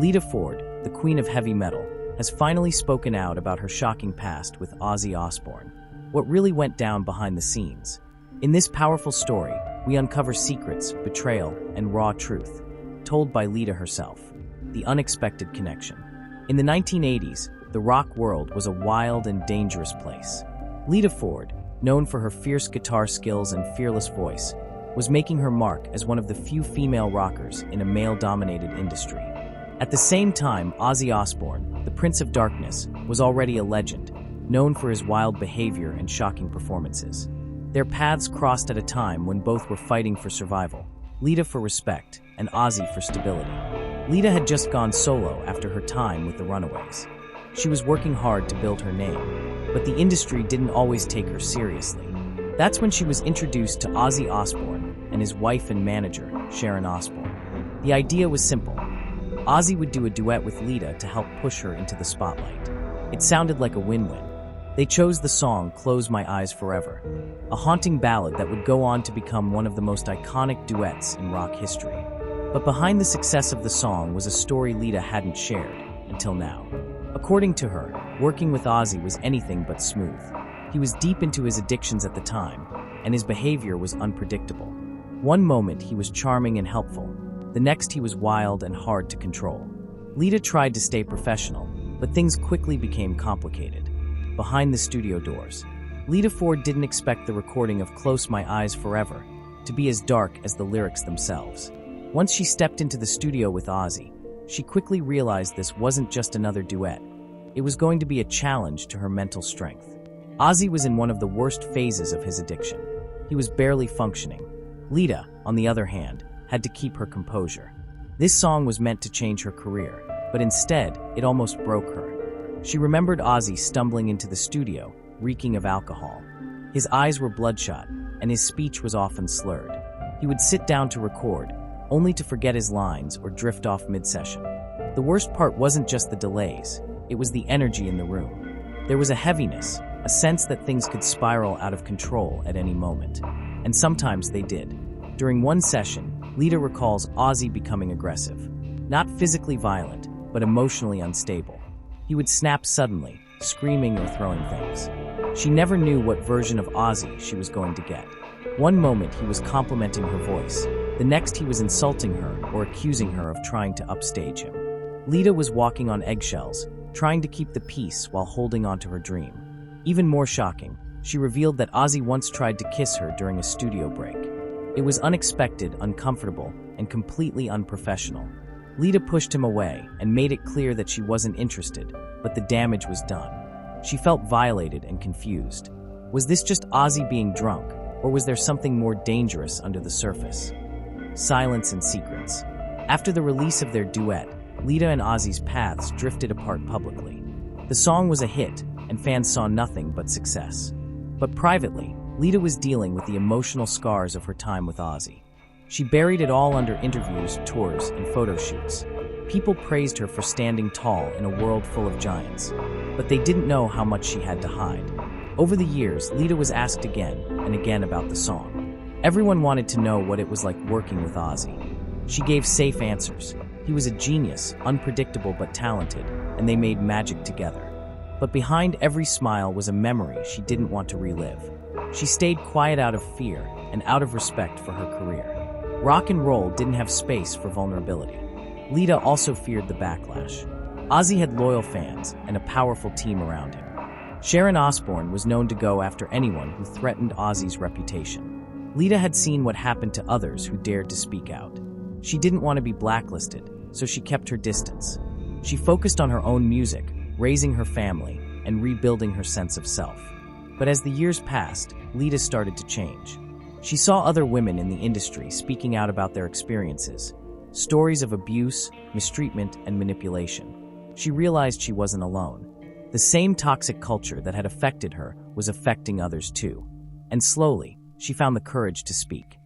Lita Ford, the queen of heavy metal, has finally spoken out about her shocking past with Ozzy Osbourne. What really went down behind the scenes? In this powerful story, we uncover secrets, betrayal, and raw truth, told by Lita herself. The unexpected connection. In the 1980s, the rock world was a wild and dangerous place. Lita Ford, known for her fierce guitar skills and fearless voice, was making her mark as one of the few female rockers in a male-dominated industry. At the same time, Ozzy Osbourne, the Prince of Darkness, was already a legend, known for his wild behavior and shocking performances. Their paths crossed at a time when both were fighting for survival, Lita for respect and Ozzy for stability. Lita had just gone solo after her time with the Runaways. She was working hard to build her name, but the industry didn't always take her seriously. That's when she was introduced to Ozzy Osbourne and his wife and manager, Sharon Osbourne. The idea was simple. Ozzy would do a duet with Lita to help push her into the spotlight. It sounded like a win-win. They chose the song Close My Eyes Forever, a haunting ballad that would go on to become one of the most iconic duets in rock history. But behind the success of the song was a story Lita hadn't shared until now. According to her, working with Ozzy was anything but smooth. He was deep into his addictions at the time, and his behavior was unpredictable. One moment he was charming and helpful, the next he was wild and hard to control. Lita tried to stay professional, but things quickly became complicated. Behind the studio doors, Lita Ford didn't expect the recording of Close My Eyes Forever to be as dark as the lyrics themselves. Once she stepped into the studio with Ozzy, she quickly realized this wasn't just another duet. It was going to be a challenge to her mental strength. Ozzy was in one of the worst phases of his addiction. He was barely functioning. Lita, on the other hand, had to keep her composure. This song was meant to change her career, but instead, it almost broke her. She remembered Ozzy stumbling into the studio, reeking of alcohol. His eyes were bloodshot, and his speech was often slurred. He would sit down to record, only to forget his lines or drift off mid-session. The worst part wasn't just the delays, it was the energy in the room. There was a heaviness, a sense that things could spiral out of control at any moment. And sometimes they did. During one session, Lita recalls Ozzy becoming aggressive. Not physically violent, but emotionally unstable. He would snap suddenly, screaming or throwing things. She never knew what version of Ozzy she was going to get. One moment he was complimenting her voice, the next he was insulting her or accusing her of trying to upstage him. Lita was walking on eggshells, trying to keep the peace while holding on to her dream. Even more shocking, she revealed that Ozzy once tried to kiss her during a studio break. It was unexpected, uncomfortable, and completely unprofessional. Lita pushed him away and made it clear that she wasn't interested, but the damage was done. She felt violated and confused. Was this just Ozzy being drunk, or was there something more dangerous under the surface? Silence and secrets. After the release of their duet, Lita and Ozzy's paths drifted apart publicly. The song was a hit, and fans saw nothing but success. But privately, Lita was dealing with the emotional scars of her time with Ozzy. She buried it all under interviews, tours, and photo shoots. People praised her for standing tall in a world full of giants, but they didn't know how much she had to hide. Over the years, Lita was asked again and again about the song. Everyone wanted to know what it was like working with Ozzy. She gave safe answers. He was a genius, unpredictable but talented, and they made magic together. But behind every smile was a memory she didn't want to relive. She stayed quiet out of fear and out of respect for her career. Rock and roll didn't have space for vulnerability. Lita also feared the backlash. Ozzy had loyal fans and a powerful team around him. Sharon Osbourne was known to go after anyone who threatened Ozzy's reputation. Lita had seen what happened to others who dared to speak out. She didn't want to be blacklisted, so she kept her distance. She focused on her own music, raising her family, and rebuilding her sense of self. But as the years passed, Lita started to change. She saw other women in the industry speaking out about their experiences, stories of abuse, mistreatment, and manipulation. She realized she wasn't alone. The same toxic culture that had affected her was affecting others too. And slowly, she found the courage to speak.